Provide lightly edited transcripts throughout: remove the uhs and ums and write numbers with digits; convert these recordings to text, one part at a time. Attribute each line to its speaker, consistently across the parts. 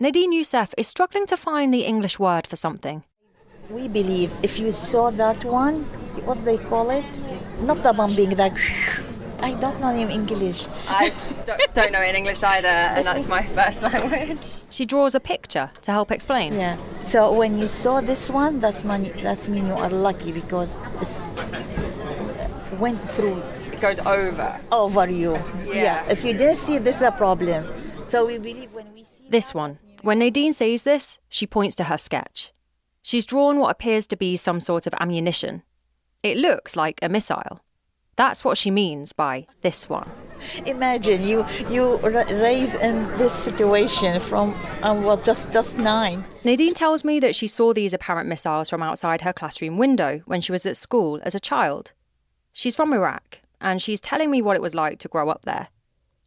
Speaker 1: Nadeen Yousef is struggling to find the English word for something.
Speaker 2: We believe if you saw that one, what they call it? Not the bombing, that I don't know in English.
Speaker 3: I don't know in English either, and that's my first language.
Speaker 1: She draws a picture to help explain.
Speaker 2: Yeah. So when you saw this one, that's mean you are lucky because it went through.
Speaker 3: It goes over
Speaker 2: You. Yeah. If you didn't see, this is a problem. So we believe when we see
Speaker 1: this one. When Nadeen sees this, she points to her sketch. She's drawn what appears to be some sort of ammunition. It looks like a missile. That's what she means by this one.
Speaker 2: Imagine you raised in this situation from just 9.
Speaker 1: Nadeen tells me that she saw these apparent missiles from outside her classroom window when she was at school as a child. She's from Iraq, and she's telling me what it was like to grow up there.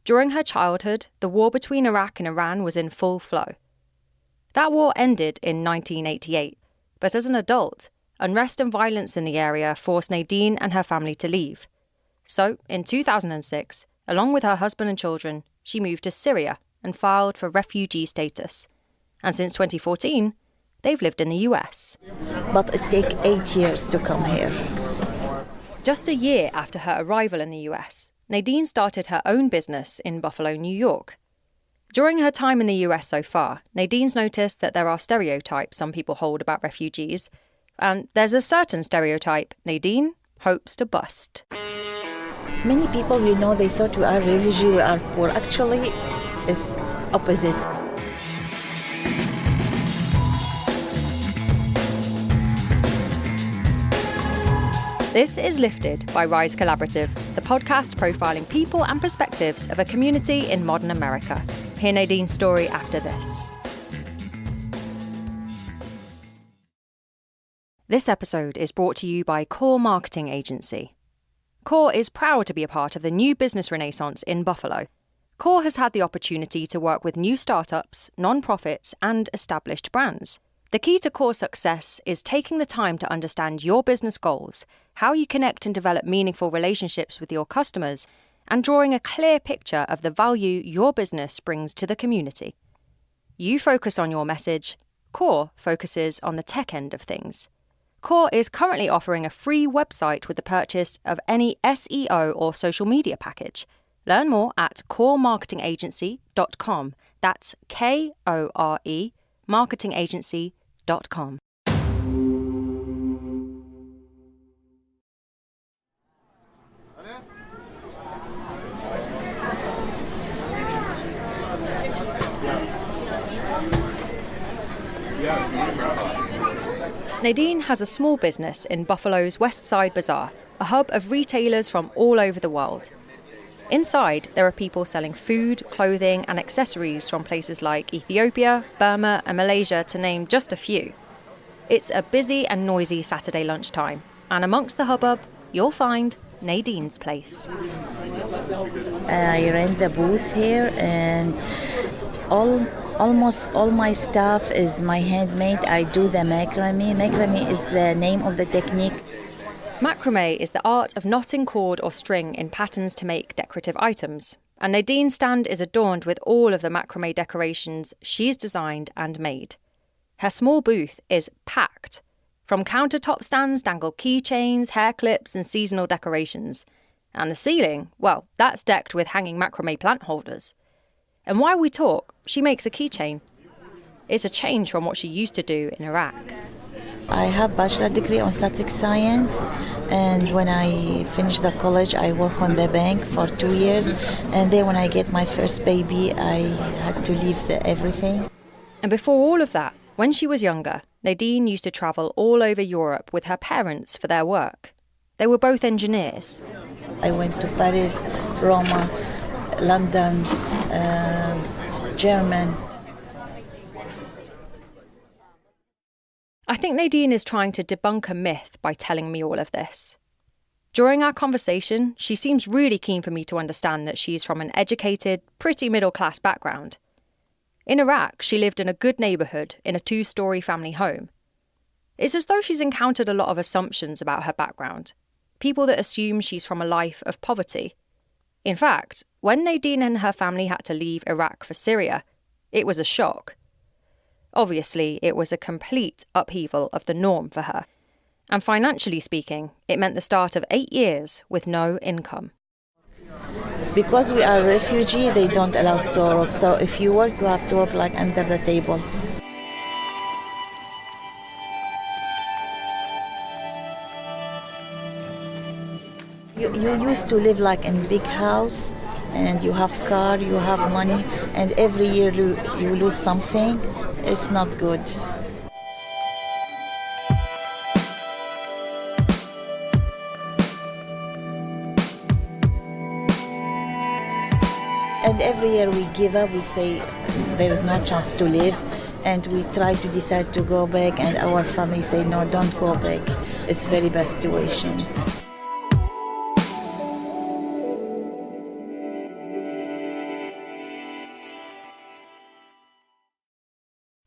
Speaker 1: During her childhood, the war between Iraq and Iran was in full flow. That war ended in 1988, but as an adult, unrest and violence in the area forced Nadeen and her family to leave. So, in 2006, along with her husband and children, she moved to Syria and filed for refugee status. And since 2014, they've lived in the US.
Speaker 2: But it takes 8 years to come here.
Speaker 1: Just a year after her arrival in the US, Nadeen started her own business in Buffalo, New York. During her time in the US so far, Nadeen's noticed that there are stereotypes some people hold about refugees, and there's a certain stereotype Nadeen hopes to bust.
Speaker 2: Many people, they thought we are refugees, we are poor. Actually, it's opposite.
Speaker 1: This is Lifted by Rise Collaborative, the podcast profiling people and perspectives of a community in modern America. Hear Nadeen's story after this. This episode is brought to you by Core Marketing Agency. Core is proud to be a part of the new business renaissance in Buffalo. Core has had the opportunity to work with new startups, non-profits, and established brands. The key to Core's success is taking the time to understand your business goals, how you connect and develop meaningful relationships with your customers, and drawing a clear picture of the value your business brings to the community. You focus on your message. Core focuses on the tech end of things. Core is currently offering a free website with the purchase of any SEO or social media package. Learn more at coremarketingagency.com. That's Kore marketingagency.com. Nadeen has a small business in Buffalo's West Side Bazaar, a hub of retailers from all over the world. Inside, there are people selling food, clothing, and accessories from places like Ethiopia, Burma, and Malaysia, to name just a few. It's a busy and noisy Saturday lunchtime, and amongst the hubbub, you'll find Nadeen's place.
Speaker 2: I rent the booth here, and almost all my stuff is my handmade. I do the macrame. Macrame is the name of the technique.
Speaker 1: Macrame is the art of knotting cord or string in patterns to make decorative items, and Nadeen's stand is adorned with all of the macrame decorations she's designed and made. Her small booth is packed. From countertop stands dangle keychains, hair clips, and seasonal decorations. And the ceiling, well, that's decked with hanging macrame plant holders. And while we talk, she makes a keychain. It's a change from what she used to do in Iraq.
Speaker 2: I have bachelor degree on statistics science, and when I finished the college, I worked on the bank for 2 years, and then when I get my first baby, I had to leave everything.
Speaker 1: And before all of that, when she was younger, Nadeen used to travel all over Europe with her parents for their work. They were both engineers.
Speaker 2: I went to Paris, Roma, London, German.
Speaker 1: I think Nadeen is trying to debunk a myth by telling me all of this. During our conversation, she seems really keen for me to understand that she's from an educated, pretty middle-class background. In Iraq, she lived in a good neighbourhood in a 2-story family home. It's as though she's encountered a lot of assumptions about her background, people that assume she's from a life of poverty. In fact, when Nadeen and her family had to leave Iraq for Syria, it was a shock. Obviously, it was a complete upheaval of the norm for her. And financially speaking, it meant the start of 8 years with no income.
Speaker 2: Because we are refugee, they don't allow us to work. So if you work, you have to work like under the table. You used to live like in big house, and you have car, you have money, and every year you lose something. It's not good. And every year we give up, we say there is no chance to live, and we try to decide to go back, and our family say no, don't go back. It's very bad situation.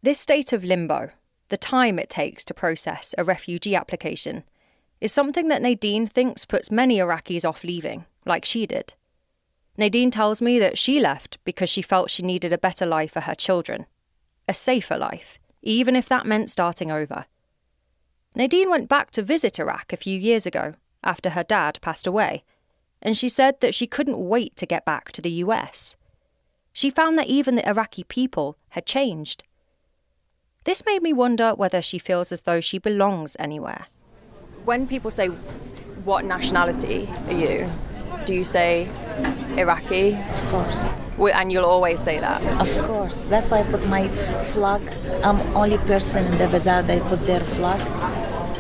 Speaker 1: This state of limbo, the time it takes to process a refugee application, is something that Nadeen thinks puts many Iraqis off leaving, like she did. Nadeen tells me that she left because she felt she needed a better life for her children, a safer life, even if that meant starting over. Nadeen went back to visit Iraq a few years ago, after her dad passed away, and she said that she couldn't wait to get back to the US. She found that even the Iraqi people had changed. This made me wonder whether she feels as though she belongs anywhere.
Speaker 3: When people say, what nationality are you? Do you say Iraqi?
Speaker 2: Of course.
Speaker 3: And you'll always say that?
Speaker 2: Of course. That's why I put my flag. I'm only person in the Bazaar that put their flag.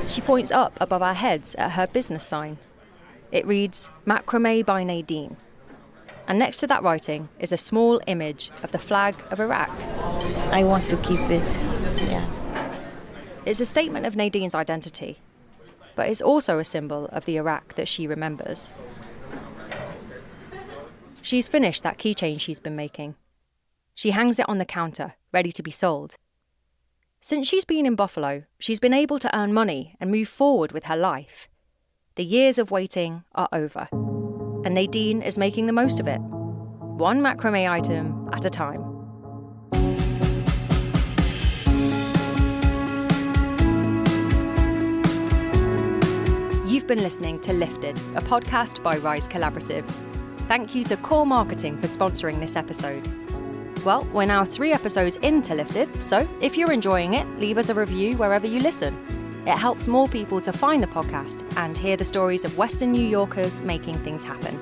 Speaker 1: She points up above our heads at her business sign. It reads, Macrame by Nadeen. And next to that writing is a small image of the flag of Iraq.
Speaker 2: I want to keep it, yeah.
Speaker 1: It's a statement of Nadeen's identity, but it's also a symbol of the Iraq that she remembers. She's finished that keychain she's been making. She hangs it on the counter, ready to be sold. Since she's been in Buffalo, she's been able to earn money and move forward with her life. The years of waiting are over, and Nadeen is making the most of it, one macrame item at a time. You've been listening to Lifted, a podcast by Rise Collaborative. Thank you to Core Marketing for sponsoring this episode. Well, we're now 3 episodes into Lifted, so if you're enjoying it, leave us a review wherever you listen. It helps more people to find the podcast and hear the stories of Western New Yorkers making things happen.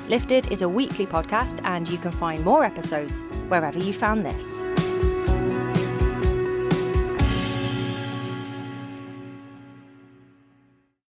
Speaker 1: Lifted is a weekly podcast, and you can find more episodes wherever you found this.